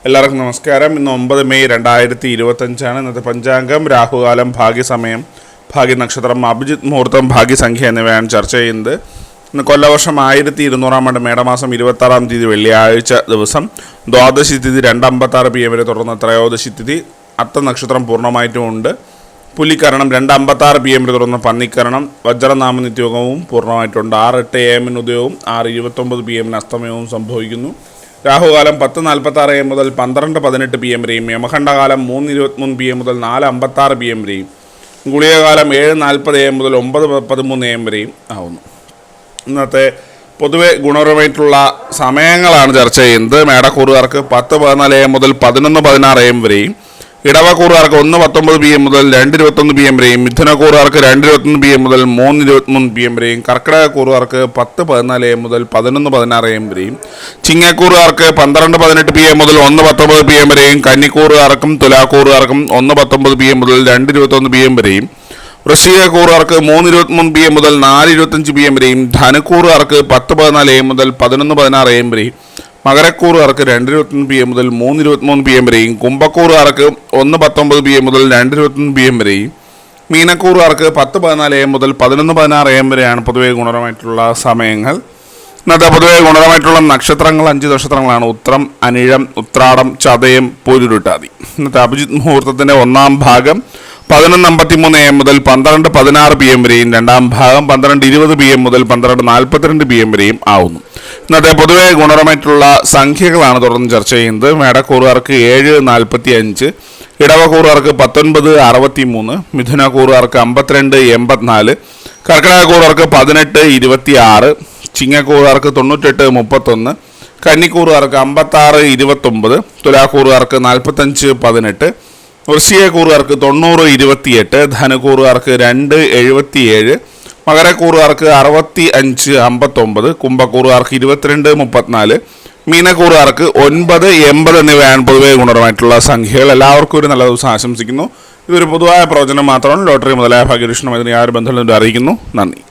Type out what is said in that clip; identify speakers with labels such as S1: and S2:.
S1: എല്ലാവർക്കും നമസ്കാരം. ഇന്ന് 9 മെയ് 2025 ഇന്നത്തെ പഞ്ചാംഗം. രാഹുകാലം, ഭാഗ്യസമയം, ഭാഗ്യനക്ഷത്രം, അഭിജിത്ത് മുഹൂർത്തം, ഭാഗ്യസംഖ്യ എന്നിവയാണ് ചർച്ച ചെയ്യുന്നത്. ഇന്ന് കൊല്ലവർഷം 1200 മേടമാസം 26 തീയതി വെള്ളിയാഴ്ച ദിവസം ദ്വാദശി തിഥി 2:56 PM വരെ തുടർന്ന് ത്രയോദശി തിഥി. അത്തനക്ഷത്രം പൂർണ്ണമായിട്ടും ഉണ്ട്. പുലിക്കരണം 2:56 PM വരെ തുടർന്ന് പന്നിക്കരണം. വജ്രനാമ നിത്യോഗവും പൂർണ്ണമായിട്ടുണ്ട്. 6:08 AM ഉദയവും 6:29 PM അസ്തമയവും സംഭവിക്കുന്നു. രാഹുകാലം 10:46 AM മുതൽ 12:18 PM വരെയും, യമഖണ്ഡകാലം 3:23 PM മുതൽ 4:56 PM വരെയും, ഗുളികകാലം 7:40 AM മുതൽ 9:13 AM വരെയും ആവുന്നു. ഇന്നത്തെ പൊതുവെ ഗുണപരമായിട്ടുള്ള സമയങ്ങളാണ് ചർച്ച ചെയ്യുന്നത്. മേടക്കൂറുകാർക്ക് 10:14 AM മുതൽ 11:16 AM വരെയും, ഇടവക്കൂറുകാർക്ക് 1:19 PM മുതൽ 2:21 PM വരെയും, മിഥുനക്കൂറുകാർക്ക് 2:21 PM മുതൽ 3:23 PM വരെയും, കർക്കിടകക്കൂറുകാർക്ക് 10:14 AM മുതൽ 11:16 AM വരെയും, ചിങ്ങക്കൂറുകാർക്ക് 12:18 PM മുതൽ 1:19 PM വരെയും, കന്നിക്കൂറുകാർക്കും തുലാക്കൂറുകാർക്കും 1:19 PM മുതൽ 2:21 PM വരെയും, വൃശ്ചികക്കൂറുകാർക്ക് 3:23 PM മുതൽ 4:25 PM വരെയും, ധനുക്കൂറുകാർക്ക് 10:14 AM മുതൽ 11:16 AM വരെയും, മകരക്കൂറുകാർക്ക് 2:21 PM മുതൽ 3:23 PM വരെയും, കുംഭക്കൂറുകാർക്ക് 1:19 PM മുതൽ 2:21 PM വരെയും, മീനക്കൂറുകാർക്ക് 10:14 AM മുതൽ 11:16 AM വരെയാണ് പൊതുവെ ഗുണപരമായിട്ടുള്ള സമയങ്ങൾ. ഇന്നത്തെ പൊതുവെ ഗുണപരമായിട്ടുള്ള നക്ഷത്രങ്ങൾ 5 നക്ഷത്രങ്ങളാണ്: ഉത്രം, അനിഴം, ഉത്രാടം, ചതയം, പൂരുരുട്ടാതി. ഇന്നത്തെ അഭിജിത്ത് മുഹൂർത്തത്തിൻ്റെ ഒന്നാം ഭാഗം 11:53 AM മുതൽ 12:16 PM വരെയും, രണ്ടാം ഭാഗം 12:20 PM മുതൽ 12:42 PM വരെയും ആവുന്നു. ഇന്നത്തെ പൊതുവെ ഗുണപരമായിട്ടുള്ള സംഖ്യകളാണ് തുടർന്ന് ചർച്ച ചെയ്യുന്നത്. മേടക്കൂറുകാർക്ക് 7:45, ഇടവക്കൂറുകാർക്ക് 19:63, മിഥുനക്കൂറുകാർക്ക് 52:84, കർക്കിടകക്കൂറുകാർക്ക് 18:26, ചിങ്ങക്കൂറുകാർക്ക് 98:31, കന്നിക്കൂറുകാർക്ക് 56:29, തുലാക്കൂറുകാർക്ക് 45:18, വൃശ്ചികക്കൂറുകാർക്ക് 90:28, ധനുക്കൂറുകാർക്ക് 2:77, മകരക്കൂറുകാർക്ക് 65:59, കുംഭക്കൂറുകാർക്ക് 22:34, മീനക്കൂറുകാർക്ക് 9:80 എന്നിവയാണ് പൊതുവെ ഗുണപരമായിട്ടുള്ള സംഖ്യകൾ. എല്ലാവർക്കും ഒരു നല്ല ദിവസം ആശംസിക്കുന്നു. ഇതൊരു പൊതുവായ പ്രവചനം മാത്രമാണ്. ലോട്ടറി മുതലായ ഭാഗ്യലക്ഷണം ഇതിന് യാതൊരു ബന്ധങ്ങളും അറിയിക്കുന്നു. നന്ദി.